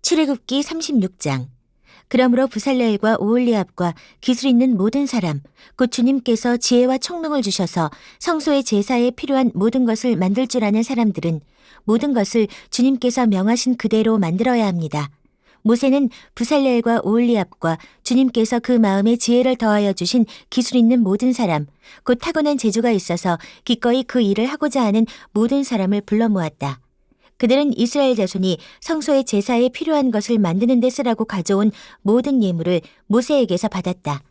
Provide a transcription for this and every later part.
출애굽기 36장. 그러므로 부살레엘과 오홀리압과 기술 있는 모든 사람, 곧 주님께서 지혜와 총명을 주셔서 성소의 제사에 필요한 모든 것을 만들 줄 아는 사람들은 모든 것을 주님께서 명하신 그대로 만들어야 합니다. 모세는 부살레엘과 오홀리압과 주님께서 그 마음에 지혜를 더하여 주신 기술 있는 모든 사람, 곧 타고난 재주가 있어서 기꺼이 그 일을 하고자 하는 모든 사람을 불러 모았다. 그들은 이스라엘 자손이 성소의 제사에 필요한 것을 만드는 데 쓰라고 가져온 모든 예물을 모세에게서 받았다.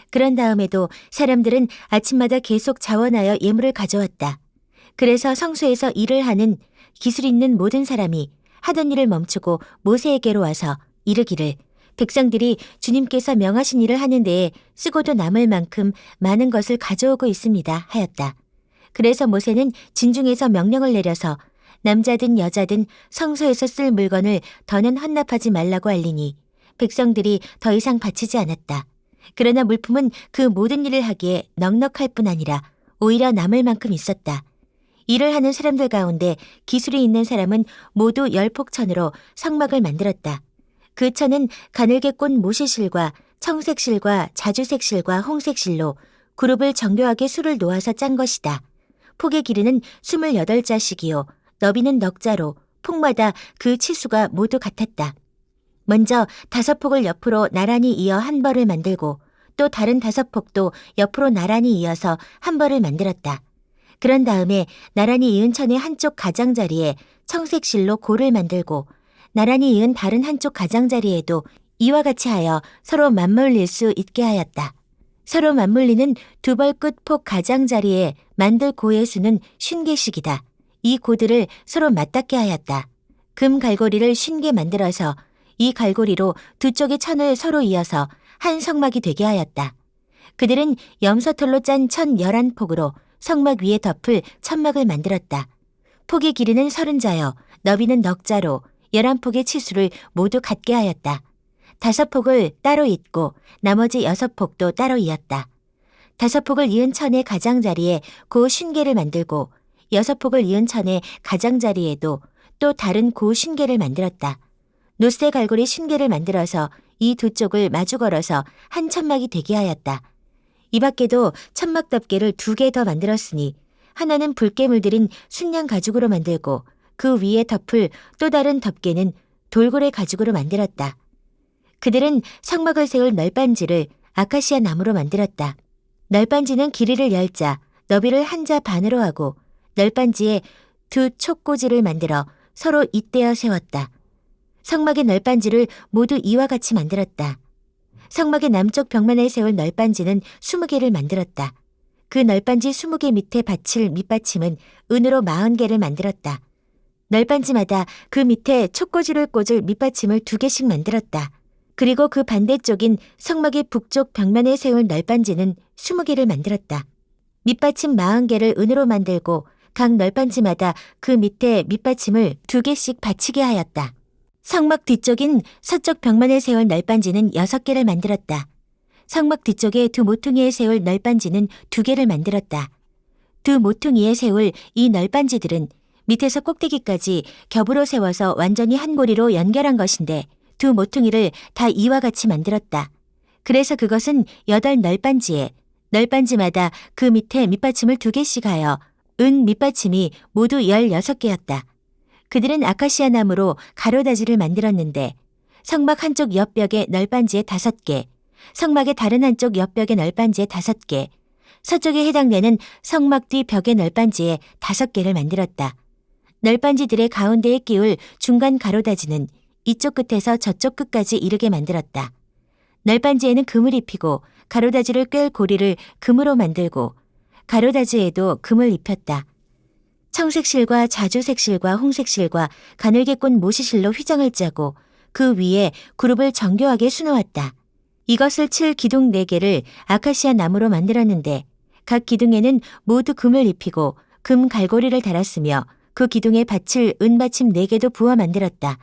그런 다음에도 사람들은 아침마다 계속 자원하여 예물을 가져왔다. 그래서 성소에서 일을 하는 기술 있는 모든 사람이 하던 일을 멈추고 모세에게로 와서 이르기를 백성들이 주님께서 명하신 일을 하는 데에 쓰고도 남을 만큼 많은 것을 가져오고 있습니다 하였다. 그래서 모세는 진중에서 명령을 내려서 남자든 여자든 성소에서 쓸 물건을 더는 헌납하지 말라고 알리니 백성들이 더 이상 바치지 않았다. 그러나 물품은 그 모든 일을 하기에 넉넉할 뿐 아니라 오히려 남을 만큼 있었다. 일을 하는 사람들 가운데 기술이 있는 사람은 모두 10폭천으로 성막을 만들었다. 그 천은 가늘게 꼰 모시실과 청색실과 자주색실과 홍색실로 그룹을 정교하게 수를 놓아서 짠 것이다. 폭의 길이는 28자씩이요 너비는 넉자로 폭마다 그 치수가 모두 같았다. 먼저 5폭을 옆으로 나란히 이어 한 벌을 만들고 또 다른 5폭도 옆으로 나란히 이어서 한 벌을 만들었다. 그런 다음에 나란히 이은 천의 한쪽 가장자리에 청색실로 고를 만들고 나란히 이은 다른 한쪽 가장자리에도 이와 같이 하여 서로 맞물릴 수 있게 하였다. 서로 맞물리는 두 벌 끝 폭 가장자리에 만들 고의 수는 50개씩이다. 이 고들을 서로 맞닿게 하였다. 금 갈고리를 50개 만들어서 이 갈고리로 두 쪽의 천을 서로 이어서 한 성막이 되게 하였다. 그들은 염소털로 짠 천 11폭으로 성막 위에 덮을 천막을 만들었다. 폭의 길이는 30자여 너비는 넉자로 11폭의 치수를 모두 같게 하였다. 5폭을 따로 잇고 나머지 6폭도 따로 이었다. 5폭을 이은 천의 가장자리에 고 50개를 만들고 6폭을 이은 천의 가장자리에도 또 다른 고 50개를 만들었다. 노쇠 갈고리 50개를 만들어서 이 두 쪽을 마주 걸어서 한 천막이 되게 하였다. 이 밖에도 천막 덮개를 2개 더 만들었으니 하나는 붉게 물들인 순양 가죽으로 만들고 그 위에 덮을 또 다른 덮개는 돌고래 가죽으로 만들었다. 그들은 성막을 세울 널빤지를 아카시아 나무로 만들었다. 널빤지는 길이를 10자, 너비를 1자 반으로 하고 널빤지에 두 촉꽂이를 만들어 서로 잇대어 세웠다. 성막의 널빤지를 모두 이와 같이 만들었다. 성막의 남쪽 벽면에 세울 널빤지는 20개를 만들었다. 그 널빤지 20개 밑에 받칠 밑받침은 은으로 40개를 만들었다. 널빤지마다 그 밑에 촉꽂이를 꽂을 밑받침을 2개씩 만들었다. 그리고 그 반대쪽인 성막의 북쪽 벽면에 세울 널빤지는 20개를 만들었다. 밑받침 40개를 은으로 만들고 각 널빤지마다 그 밑에 밑받침을 2개씩 받치게 하였다. 성막 뒤쪽인 서쪽 벽면에 세울 널빤지는 6개를 만들었다. 성막 뒤쪽에 두 모퉁이에 세울 널빤지는 2개를 만들었다. 두 모퉁이에 세울 이 널빤지들은 밑에서 꼭대기까지 겹으로 세워서 완전히 한 고리로 연결한 것인데 두 모퉁이를 다 이와 같이 만들었다. 그래서 그것은 8널빤지에 널빤지마다 그 밑에 밑받침을 2개씩 하여 은 밑받침이 모두 16개였다. 그들은 아카시아 나무로 가로다지를 만들었는데 성막 한쪽 옆벽에 널빤지에 5개, 성막의 다른 한쪽 옆벽에 널빤지에 5개, 서쪽에 해당되는 성막 뒤 벽의 널빤지에 5개를 만들었다. 널빤지들의 가운데에 끼울 중간 가로다지는 이쪽 끝에서 저쪽 끝까지 이르게 만들었다. 널빤지에는 금을 입히고 가로다지를 꿰을 고리를 금으로 만들고 가로다지에도 금을 입혔다. 청색실과 자주색실과 홍색실과 가늘게 꼰 모시실로 휘장을 짜고 그 위에 그룹을 정교하게 수놓았다. 이것을 칠 기둥 4개를 아카시아 나무로 만들었는데 각 기둥에는 모두 금을 입히고 금 갈고리를 달았으며 그 기둥에 받칠 은받침 4개도 부어 만들었다.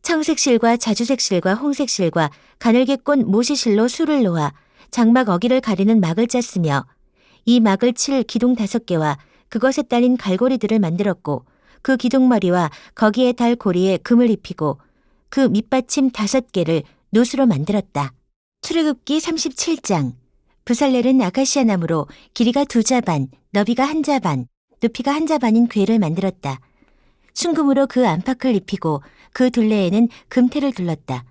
청색실과 자주색실과 홍색실과 가늘게 꼰 모시실로 수를 놓아 장막 어기를 가리는 막을 짰으며 이 막을 칠 기둥 5개와 그것에 딸린 갈고리들을 만들었고 그 기둥머리와 거기에 달 고리에 금을 입히고 그 밑받침 5개를 노수로 만들었다. 출애굽기 37장. 부살렐은 아카시아 나무로 길이가 2자반, 너비가 1자반, 높이가 1자반인 궤를 만들었다. 순금으로 그 안팎을 입히고 그 둘레에는 금테를 둘렀다.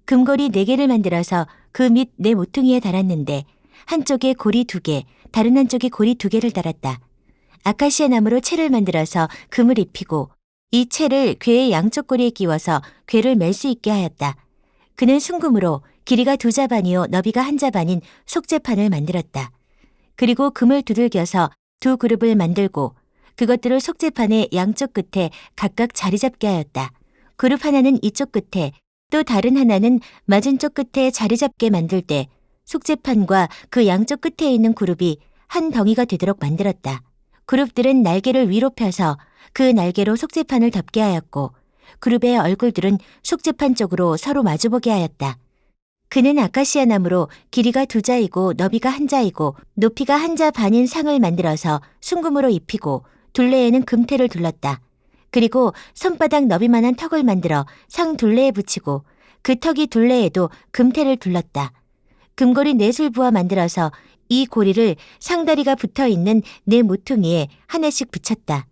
금고리 4개를 만들어서 그 밑 네 모퉁이에 달았는데 한쪽에 고리 2개, 다른 한쪽에 고리 2개를 달았다. 아카시아 나무로 채를 만들어서 금을 입히고 이 채를 궤의 양쪽 고리에 끼워서 궤를 맬 수 있게 하였다. 그는 순금으로 길이가 2자반이요 너비가 1자반인 속죄판을 만들었다. 그리고 금을 두들겨서 2그룹을 만들고 그것들을 속죄판의 양쪽 끝에 각각 자리 잡게 하였다. 그룹 하나는 이쪽 끝에 또 다른 하나는 맞은쪽 끝에 자리 잡게 만들 때 속죄판과 그 양쪽 끝에 있는 그룹이 한 덩이가 되도록 만들었다. 그룹들은 날개를 위로 펴서 그 날개로 속죄판을 덮게 하였고 그룹의 얼굴들은 속죄판 쪽으로 서로 마주보게 하였다. 그는 아카시아 나무로 길이가 2자이고 너비가 1자이고 높이가 1자 반인 상을 만들어서 순금으로 입히고 둘레에는 금테를 둘렀다. 그리고 손바닥 너비만한 턱을 만들어 상 둘레에 붙이고 그 턱이 둘레에도 금테를 둘렀다. 금고리 4술 부어 만들어서 이 고리를 상다리가 붙어있는 4 모퉁이에 하나씩 붙였다.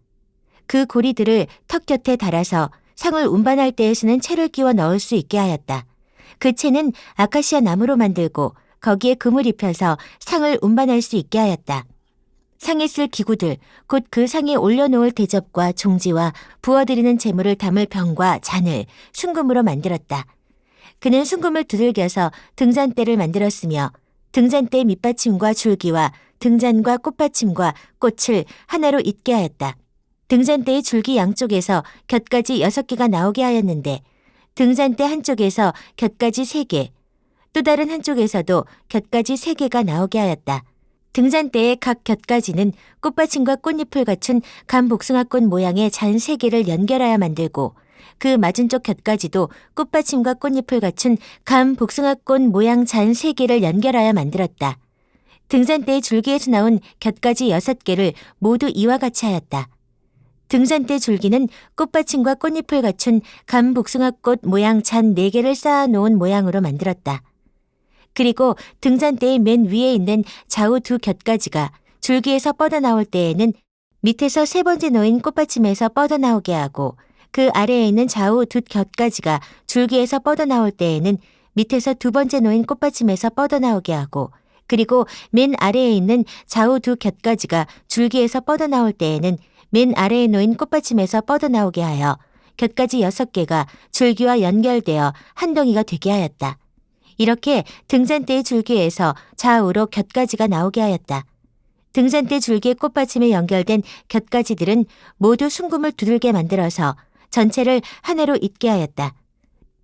그 고리들을 턱 곁에 달아서 상을 운반할 때에 쓰는 채를 끼워 넣을 수 있게 하였다. 그 채는 아카시아 나무로 만들고 거기에 금을 입혀서 상을 운반할 수 있게 하였다. 상에 쓸 기구들, 곧 그 상에 올려놓을 대접과 종지와 부어드리는 재물을 담을 병과 잔을 순금으로 만들었다. 그는 순금을 두들겨서 등잔대를 만들었으며 등잔대 밑받침과 줄기와 등잔과 꽃받침과 꽃을 하나로 잇게 하였다. 등잔대의 줄기 양쪽에서 곁가지 6개가 나오게 하였는데 등잔대 한쪽에서 곁가지 3개, 또 다른 한쪽에서도 곁가지 3개가 나오게 하였다. 등잔대의 각 곁가지는 꽃받침과 꽃잎을 갖춘 감복숭아꽃 모양의 잔 3개를 연결하여 만들고 그 맞은쪽 곁가지도 꽃받침과 꽃잎을 갖춘 감복숭아꽃 모양 잔 3개를 연결하여 만들었다. 등잔대의 줄기에서 나온 곁가지 6개를 모두 이와 같이 하였다. 등잔대 줄기는 꽃받침과 꽃잎을 갖춘 감복숭아꽃 모양 잔 4개를 쌓아놓은 모양으로 만들었다. 그리고 등잔대의 맨 위에 있는 좌우 2 곁가지가 줄기에서 뻗어나올 때에는 밑에서 3번째 놓인 꽃받침에서 뻗어나오게 하고 그 아래에 있는 좌우 2 곁가지가 줄기에서 뻗어나올 때에는 밑에서 2번째 놓인 꽃받침에서 뻗어나오게 하고 그리고 맨 아래에 있는 좌우 2 곁가지가 줄기에서 뻗어나올 때에는 맨 아래에 놓인 꽃받침에서 뻗어나오게 하여 곁가지 6개가 줄기와 연결되어 한 덩이가 되게 하였다. 이렇게 등잔대의 줄기에서 좌우로 곁가지가 나오게 하였다. 등잔대 줄기의 꽃받침에 연결된 곁가지들은 모두 순금을 두들게 만들어서 전체를 하나로 잇게 하였다.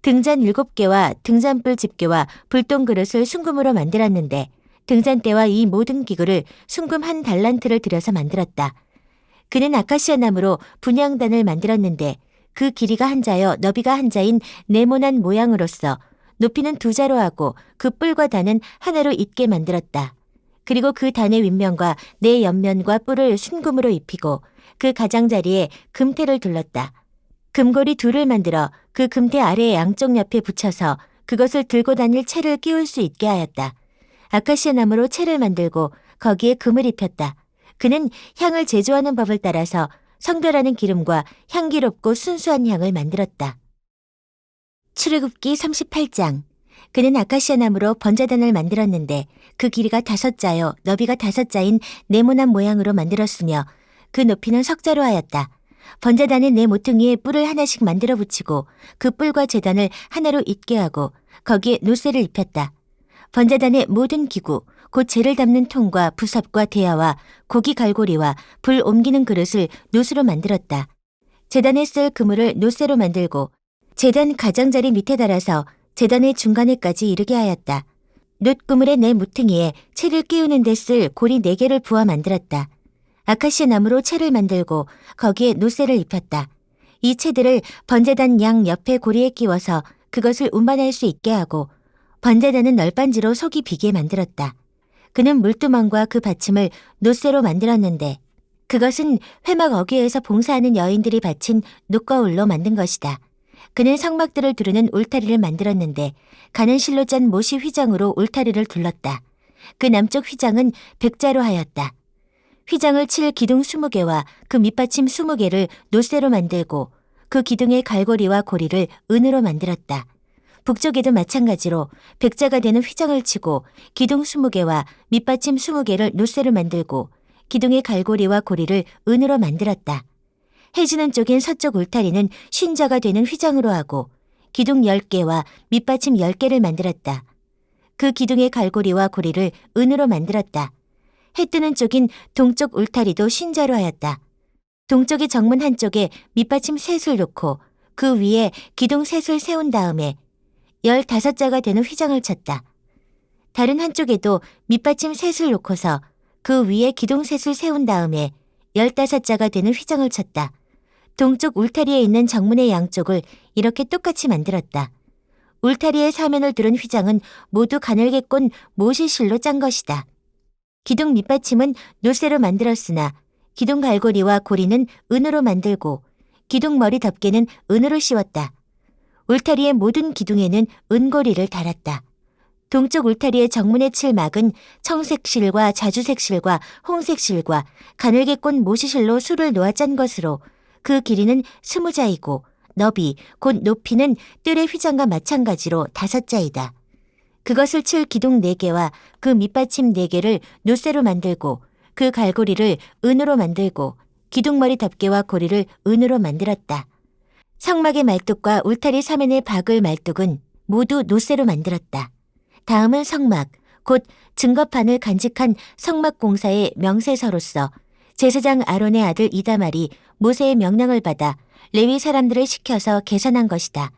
등잔 7개와 등잔불 집게와 불똥 그릇을 순금으로 만들었는데 등잔대와 이 모든 기구를 순금 1달란트를 들여서 만들었다. 그는 아카시아 나무로 분향단을 만들었는데 그 길이가 1자여 너비가 1자인 네모난 모양으로서 높이는 2자로 하고 그 뿔과 단은 하나로 잇게 만들었다. 그리고 그 단의 윗면과 네 옆면과 뿔을 순금으로 입히고 그 가장자리에 금테를 둘렀다. 금고리 2를 만들어 그 금테 아래의 양쪽 옆에 붙여서 그것을 들고 다닐 채를 끼울 수 있게 하였다. 아카시아 나무로 채를 만들고 거기에 금을 입혔다. 그는 향을 제조하는 법을 따라서 성별하는 기름과 향기롭고 순수한 향을 만들었다. 출애굽기 38장. 그는 아카시아 나무로 번제단을 만들었는데 그 길이가 5자요 너비가 5자인 네모난 모양으로 만들었으며 그 높이는 석자로 하였다. 번제단의 네 모퉁이에 뿔을 하나씩 만들어 붙이고 그 뿔과 제단을 하나로 잇게 하고 거기에 노쇠를 입혔다. 번제단의 모든 기구, 곧 재를 담는 통과 부섭과 대야와 고기 갈고리와 불 옮기는 그릇을 노수로 만들었다. 제단에 쓸 그물을 노쇠로 만들고 제단 가장자리 밑에 달아서 제단의 중간에까지 이르게 하였다. 놋그물의 네 모퉁이에 채를 끼우는 데 쓸 고리 4개를 부어 만들었다. 아카시아 나무로 채를 만들고 거기에 노쇠를 입혔다. 이 채들을 번제단 양 옆에 고리에 끼워서 그것을 운반할 수 있게 하고 번제단은 널빤지로 속이 비게 만들었다. 그는 물두멍과 그 받침을 노쇠로 만들었는데 그것은 회막 어귀에서 봉사하는 여인들이 바친 놋거울로 만든 것이다. 그는 성막들을 두르는 울타리를 만들었는데 가는 실로 짠 못이 휘장으로 울타리를 둘렀다. 그 남쪽 휘장은 백자로 하였다. 휘장을 칠 기둥 20개와 그 밑받침 20개를 노쇠로 만들고 그 기둥의 갈고리와 고리를 은으로 만들었다. 북쪽에도 마찬가지로 백자가 되는 휘장을 치고 기둥 20개와 밑받침 20개를 노쇠로 만들고 기둥의 갈고리와 고리를 은으로 만들었다. 해지는 쪽인 서쪽 울타리는 쉰자가 되는 휘장으로 하고 기둥 10개와 밑받침 10개를 만들었다. 그 기둥의 갈고리와 고리를 은으로 만들었다. 해 뜨는 쪽인 동쪽 울타리도 쉰자로 하였다. 동쪽의 정문 한쪽에 밑받침 셋을 놓고 그 위에 기둥 셋을 세운 다음에 15자가 되는 휘장을 쳤다. 다른 한쪽에도 밑받침 셋을 놓고서 그 위에 기둥 셋을 세운 다음에 15자가 되는 휘장을 쳤다. 동쪽 울타리에 있는 정문의 양쪽을 이렇게 똑같이 만들었다. 울타리의 사면을 두른 휘장은 모두 가늘게 꼰 모시실로 짠 것이다. 기둥 밑받침은 노쇠로 만들었으나 기둥 갈고리와 고리는 은으로 만들고 기둥 머리 덮개는 은으로 씌웠다. 울타리의 모든 기둥에는 은고리를 달았다. 동쪽 울타리의 정문에 칠 막은 청색실과 자주색실과 홍색실과 가늘게 꼰 모시실로 수를 놓아 짠 것으로 그 길이는 20자이고 너비 곧 높이는 뜰의 휘장과 마찬가지로 5자이다. 그것을 칠 기둥 4개와 그 밑받침 4개를 노쇠로 만들고 그 갈고리를 은으로 만들고 기둥머리 덮개와 고리를 은으로 만들었다. 성막의 말뚝과 울타리 사면의 박을 말뚝은 모두 노쇠로 만들었다. 다음은 성막, 곧 증거판을 간직한 성막공사의 명세서로서 제사장 아론의 아들 이다말이 모세의 명령을 받아 레위 사람들을 시켜서 계산한 것이다.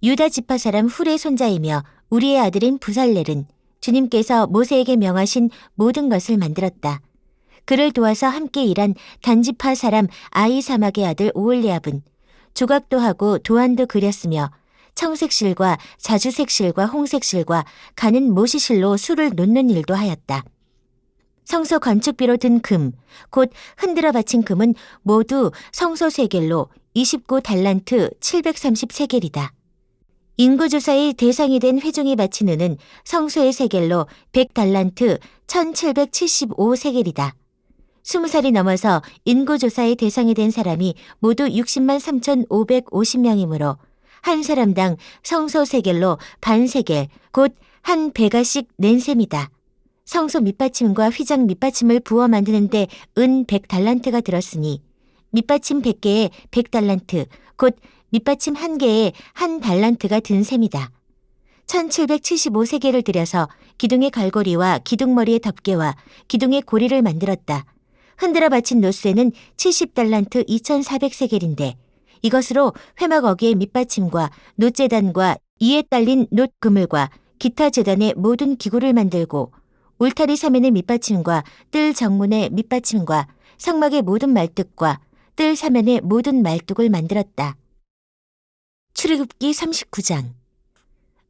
유다 지파 사람 훌의 손자이며 우리의 아들인 부살렐은 주님께서 모세에게 명하신 모든 것을 만들었다. 그를 도와서 함께 일한 단지파 사람 아이사막의 아들 오홀리압은 조각도 하고 도안도 그렸으며 청색실과 자주색실과 홍색실과 가는 모시실로 수를 놓는 일도 하였다. 성소 건축비로 든 금, 곧 흔들어 바친 금은 모두 성소 세겔로 29달란트 733겔이다. 인구조사의 대상이 된 회중이 바친 은은 성소의 세겔로 100달란트 1775세겔이다. 20살이 넘어서 인구조사의 대상이 된 사람이 모두 60만 3,550명이므로 한 사람당 성소 세겔로 반세겔, 곧 한 베가씩 낸 셈이다. 성소 밑받침과 휘장 밑받침을 부어 만드는데 은 100달란트가 들었으니 밑받침 100개에 100달란트, 곧 밑받침 1개에 1달란트가 든 셈이다. 1775세겔을 들여서 기둥의 갈고리와 기둥머리의 덮개와 기둥의 고리를 만들었다. 흔들어 바친 노쇠는 70달란트 2400세겔인데 이것으로 회막 어귀의 밑받침과 놋재단과 이에 딸린 놋 그물과 기타 재단의 모든 기구를 만들고 울타리 사면의 밑받침과 뜰 정문의 밑받침과 성막의 모든 말뚝과 뜰 사면의 모든 말뚝을 만들었다. 출애굽기 39장.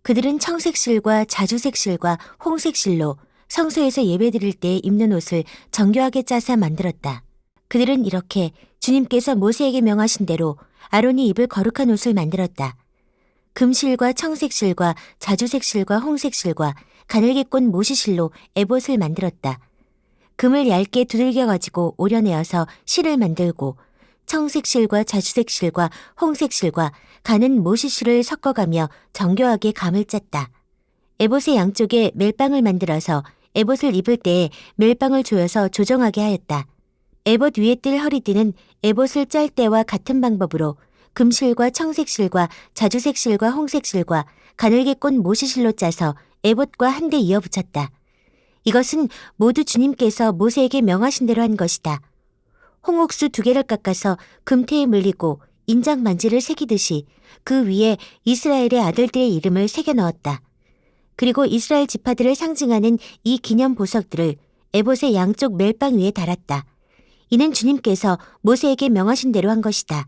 그들은 청색실과 자주색실과 홍색실로 성소에서 예배드릴 때 입는 옷을 정교하게 짜서 만들었다. 그들은 이렇게 주님께서 모세에게 명하신 대로 아론이 입을 거룩한 옷을 만들었다. 금실과 청색실과 자주색실과 홍색실과 가늘게 꼰 모시실로 에봇을 만들었다. 금을 얇게 두들겨 가지고 오려내어서 실을 만들고 청색실과 자주색실과 홍색실과 가는 모시실을 섞어가며 정교하게 감을 짰다. 에봇의 양쪽에 멜빵을 만들어서 에봇을 입을 때에 멜빵을 조여서 조정하게 하였다. 에봇 위에 뜰 허리띠는 에봇을 짤 때와 같은 방법으로 금실과 청색실과 자주색실과 홍색실과 가늘게 꼰 모시실로 짜서 에봇과 한데 이어 붙였다. 이것은 모두 주님께서 모세에게 명하신 대로 한 것이다. 홍옥수 2개를 깎아서 금태에 물리고 인장 만지를 새기듯이 그 위에 이스라엘의 아들들의 이름을 새겨 넣었다. 그리고 이스라엘 지파들을 상징하는 이 기념 보석들을 에봇의 양쪽 멜빵 위에 달았다. 이는 주님께서 모세에게 명하신 대로 한 것이다.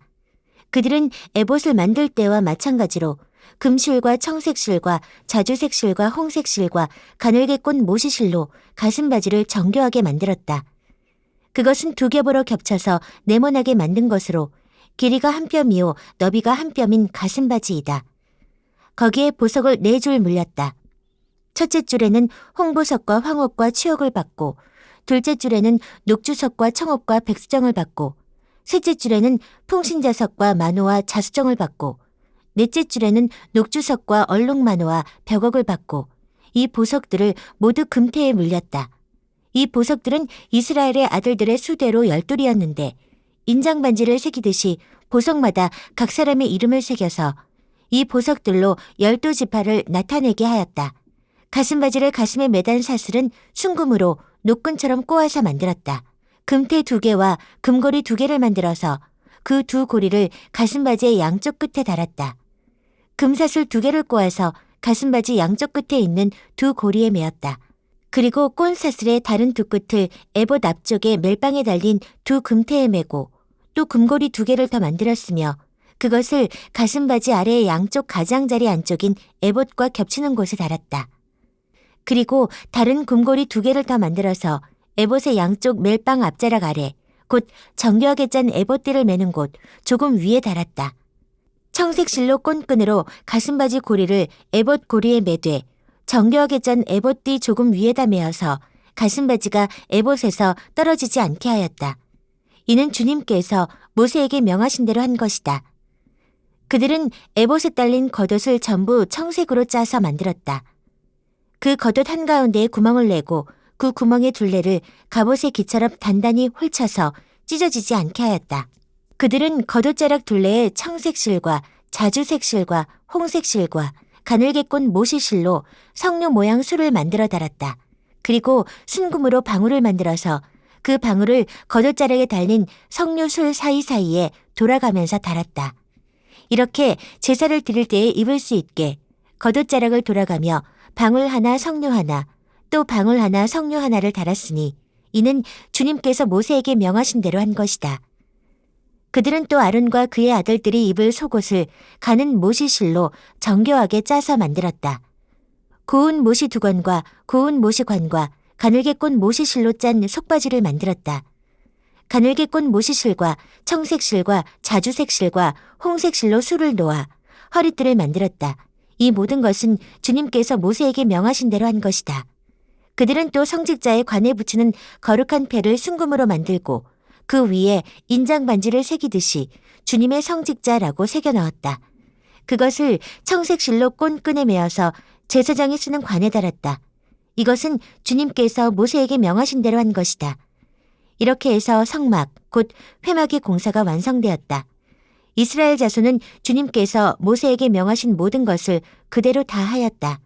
그들은 에봇을 만들 때와 마찬가지로 금실과 청색실과 자주색실과 홍색실과 가늘게 꼰 모시실로 가슴바지를 정교하게 만들었다. 그것은 2겹으로 겹쳐서 네모나게 만든 것으로 길이가 한 뼘이요 너비가 한 뼘인 가슴바지이다. 거기에 보석을 4줄 물렸다. 첫째 줄에는 홍보석과 황옥과 취옥을 받고, 둘째 줄에는 녹주석과 청옥과 백수정을 받고, 셋째 줄에는 풍신자석과 만호와 자수정을 받고, 넷째 줄에는 녹주석과 얼룩만호와 벽옥을 받고, 이 보석들을 모두 금태에 물렸다. 이 보석들은 이스라엘의 아들들의 수대로 12이었는데 인장반지를 새기듯이 보석마다 각 사람의 이름을 새겨서 이 보석들로 12지파를 나타내게 하였다. 가슴바지를 가슴에 매단 사슬은 순금으로 노끈처럼 꼬아서 만들었다. 금태 2개와 금고리 2개를 만들어서 그 2고리를 가슴바지의 양쪽 끝에 달았다. 금사슬 2개를 꼬아서 가슴바지 양쪽 끝에 있는 2고리에 메었다. 그리고 꼰사슬의 다른 2끝을 에봇 앞쪽에 멜빵에 달린 2금태에 메고 또 금고리 2개를 더 만들었으며 그것을 가슴바지 아래의 양쪽 가장자리 안쪽인 에봇과 겹치는 곳에 달았다. 그리고 다른 금고리 2개를 더 만들어서 에봇의 양쪽 멜빵 앞자락 아래, 곧 정교하게 짠 에봇띠를 매는 곳 조금 위에 달았다. 청색 실로 꼰끈으로 가슴바지 고리를 에봇 고리에 매되 정교하게 짠 에봇띠 조금 위에다 메어서 가슴바지가 에봇에서 떨어지지 않게 하였다. 이는 주님께서 모세에게 명하신 대로 한 것이다. 그들은 에봇에 딸린 겉옷을 전부 청색으로 짜서 만들었다. 그 겉옷 한가운데에 구멍을 내고 그 구멍의 둘레를 갑옷의 기처럼 단단히 홀쳐서 찢어지지 않게 하였다. 그들은 겉옷자락 둘레에 청색실과 자주색실과 홍색실과 가늘게 꼰 모시실로 석류 모양 술을 만들어 달았다. 그리고 순금으로 방울을 만들어서 그 방울을 겉옷자락에 달린 석류술 사이사이에 돌아가면서 달았다. 이렇게 제사를 드릴 때에 입을 수 있게 겉옷자락을 돌아가며 방울 하나 석류 하나 또 방울 하나 석류 하나를 달았으니 이는 주님께서 모세에게 명하신 대로 한 것이다. 그들은 또 아론과 그의 아들들이 입을 속옷을 가는 모시실로 정교하게 짜서 만들었다. 고운 모시 2관과 고운 모시 관과 가늘게 꼰 모시실로 짠 속바지를 만들었다. 가늘게 꼰 모시실과 청색실과 자주색실과 홍색실로 술을 놓아 허리띠를 만들었다. 이 모든 것은 주님께서 모세에게 명하신 대로 한 것이다. 그들은 또 성직자의 관에 붙이는 거룩한 패를 순금으로 만들고 그 위에 인장반지를 새기듯이 주님의 성직자라고 새겨 넣었다. 그것을 청색실로 꼰끈에 메어서 제사장이 쓰는 관에 달았다. 이것은 주님께서 모세에게 명하신 대로 한 것이다. 이렇게 해서 성막, 곧 회막의 공사가 완성되었다. 이스라엘 자손은 주님께서 모세에게 명하신 모든 것을 그대로 다 하였다.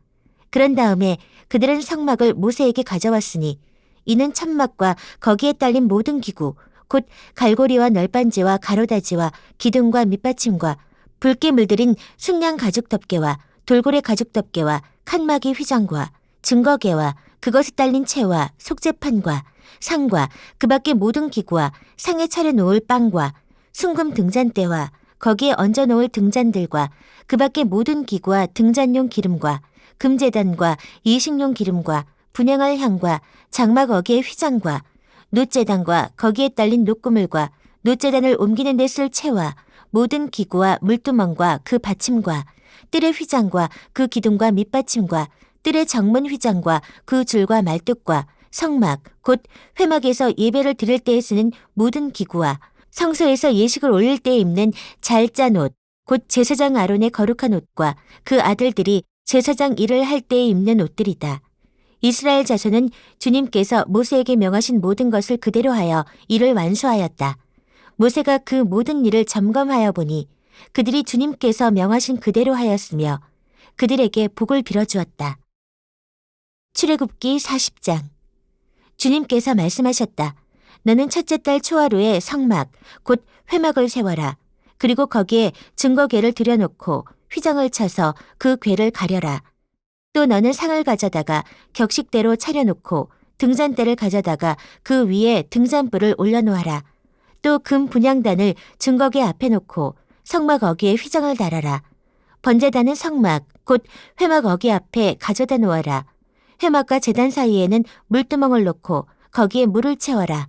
그런 다음에 그들은 성막을 모세에게 가져왔으니 이는 천막과 거기에 딸린 모든 기구, 곧 갈고리와 널빤지와 가로다지와 기둥과 밑받침과 붉게 물들인 순양 가죽 덮개와 돌고래 가죽 덮개와 칸막이 휘장과 증거개와 그것에 딸린 채와 속재판과 상과 그 밖의 모든 기구와 상에 차려놓을 빵과 순금 등잔대와 거기에 얹어놓을 등잔들과 그 밖의 모든 기구와 등잔용 기름과 금제단과 이식용 기름과 분향할 향과 장막 어기의 휘장과 놋제단과 거기에 딸린 놋구물과 놋제단을 옮기는 데 쓸 채와 모든 기구와 물두멍과 그 받침과 뜰의 휘장과 그 기둥과 밑받침과 뜰의 정문 휘장과 그 줄과 말뚝과 성막 곧 회막에서 예배를 드릴 때에 쓰는 모든 기구와 성소에서 예식을 올릴 때에 입는 잘 짠 옷 곧 제사장 아론의 거룩한 옷과 그 아들들이 제사장 일을 할 때에 입는 옷들이다. 이스라엘 자손은 주님께서 모세에게 명하신 모든 것을 그대로 하여 일을 완수하였다. 모세가 그 모든 일을 점검하여 보니 그들이 주님께서 명하신 그대로 하였으며 그들에게 복을 빌어주었다. 출애굽기 40장. 주님께서 말씀하셨다. 너는 첫째 달 초하루에 성막, 곧 회막을 세워라. 그리고 거기에 증거궤를 들여놓고 휘장을 쳐서 그 궤를 가려라. 또 너는 상을 가져다가 격식대로 차려놓고 등잔대를 가져다가 그 위에 등잔불을 올려놓아라. 또 금 분향단을 증거궤 앞에 놓고 성막 어기에 휘장을 달아라. 번제단은 성막, 곧 회막 어기 앞에 가져다 놓아라. 회막과 제단 사이에는 물두멍을 놓고 거기에 물을 채워라.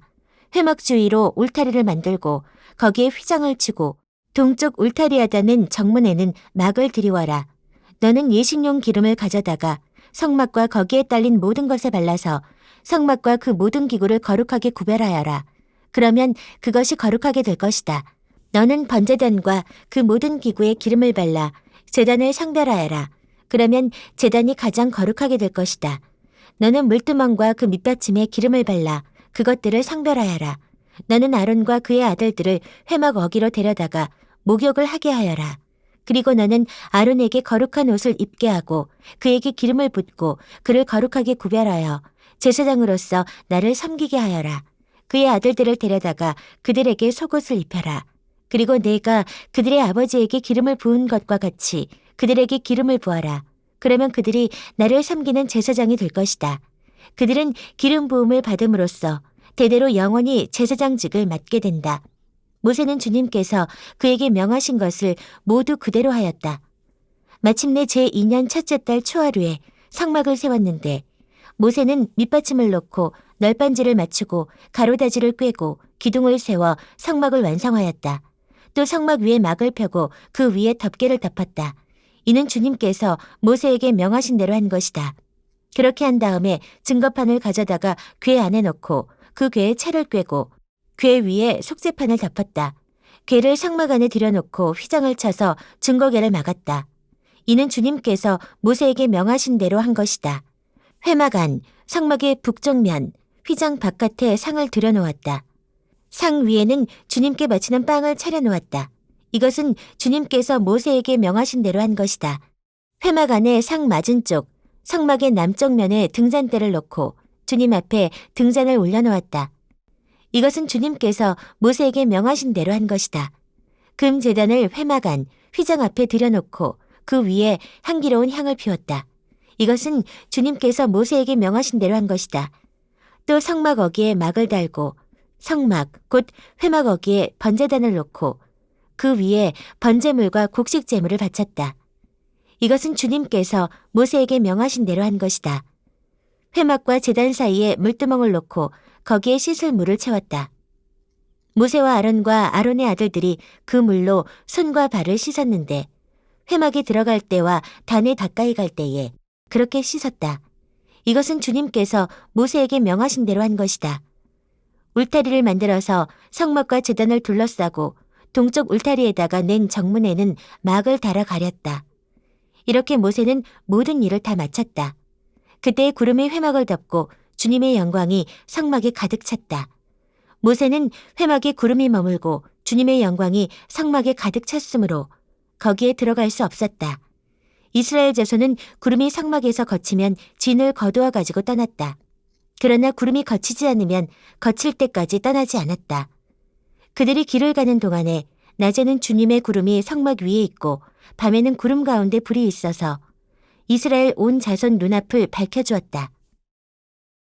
회막 주위로 울타리를 만들고 거기에 휘장을 치고 동쪽 울타리하다는 정문에는 막을 들이워라. 너는 예식용 기름을 가져다가 성막과 거기에 딸린 모든 것에 발라서 성막과 그 모든 기구를 거룩하게 구별하여라. 그러면 그것이 거룩하게 될 것이다. 너는 번제단과 그 모든 기구에 기름을 발라 제단을 성별하여라. 그러면 제단이 가장 거룩하게 될 것이다. 너는 물두멍과 그 밑받침에 기름을 발라 그것들을 성별하여라. 너는 아론과 그의 아들들을 회막 어기로 데려다가 목욕을 하게 하여라. 그리고 너는 아론에게 거룩한 옷을 입게 하고 그에게 기름을 붓고 그를 거룩하게 구별하여 제사장으로서 나를 섬기게 하여라. 그의 아들들을 데려다가 그들에게 속옷을 입혀라. 그리고 내가 그들의 아버지에게 기름을 부은 것과 같이 그들에게 기름을 부어라. 그러면 그들이 나를 섬기는 제사장이 될 것이다. 그들은 기름 부음을 받음으로써 대대로 영원히 제사장직을 맡게 된다. 모세는 주님께서 그에게 명하신 것을 모두 그대로 하였다. 마침내 제2년 첫째 달 초하루에 성막을 세웠는데 모세는 밑받침을 놓고 널빤지를 맞추고 가로다지를 꿰고 기둥을 세워 성막을 완성하였다. 또 성막 위에 막을 펴고 그 위에 덮개를 덮었다. 이는 주님께서 모세에게 명하신 대로 한 것이다. 그렇게 한 다음에 증거판을 가져다가 궤 안에 넣고 그 궤에 채를 꿰고 궤 위에 속죄판을 덮었다. 궤를 성막 안에 들여놓고 휘장을 쳐서 증거궤를 막았다. 이는 주님께서 모세에게 명하신 대로 한 것이다. 회막 안, 성막의 북쪽면, 휘장 바깥에 상을 들여놓았다. 상 위에는 주님께 바치는 빵을 차려놓았다. 이것은 주님께서 모세에게 명하신 대로 한 것이다. 회막 안에 상 맞은쪽, 성막의 남쪽 면에 등잔대를 놓고 주님 앞에 등잔을 올려놓았다. 이것은 주님께서 모세에게 명하신 대로 한 것이다. 금 제단을 회막 안, 휘장 앞에 들여놓고 그 위에 향기로운 향을 피웠다. 이것은 주님께서 모세에게 명하신 대로 한 것이다. 또 성막 어기에 막을 달고 성막, 곧 회막 어기에 번제단을 놓고 그 위에 번제물과 곡식제물을 바쳤다. 이것은 주님께서 모세에게 명하신 대로 한 것이다. 회막과 제단 사이에 물두멍을 놓고 거기에 씻을 물을 채웠다. 모세와 아론과 아론의 아들들이 그 물로 손과 발을 씻었는데 회막에 들어갈 때와 단에 가까이 갈 때에 그렇게 씻었다. 이것은 주님께서 모세에게 명하신 대로 한 것이다. 울타리를 만들어서 성막과 제단을 둘러싸고 동쪽 울타리에다가 낸 정문에는 막을 달아 가렸다. 이렇게 모세는 모든 일을 다 마쳤다. 그때 구름이 회막을 덮고 주님의 영광이 성막에 가득 찼다. 모세는 회막에 구름이 머물고 주님의 영광이 성막에 가득 찼으므로 거기에 들어갈 수 없었다. 이스라엘 자손은 구름이 성막에서 거치면 진을 거두어 가지고 떠났다. 그러나 구름이 거치지 않으면 거칠 때까지 떠나지 않았다. 그들이 길을 가는 동안에 낮에는 주님의 구름이 성막 위에 있고 밤에는 구름 가운데 불이 있어서 이스라엘 온 자손 눈앞을 밝혀주었다.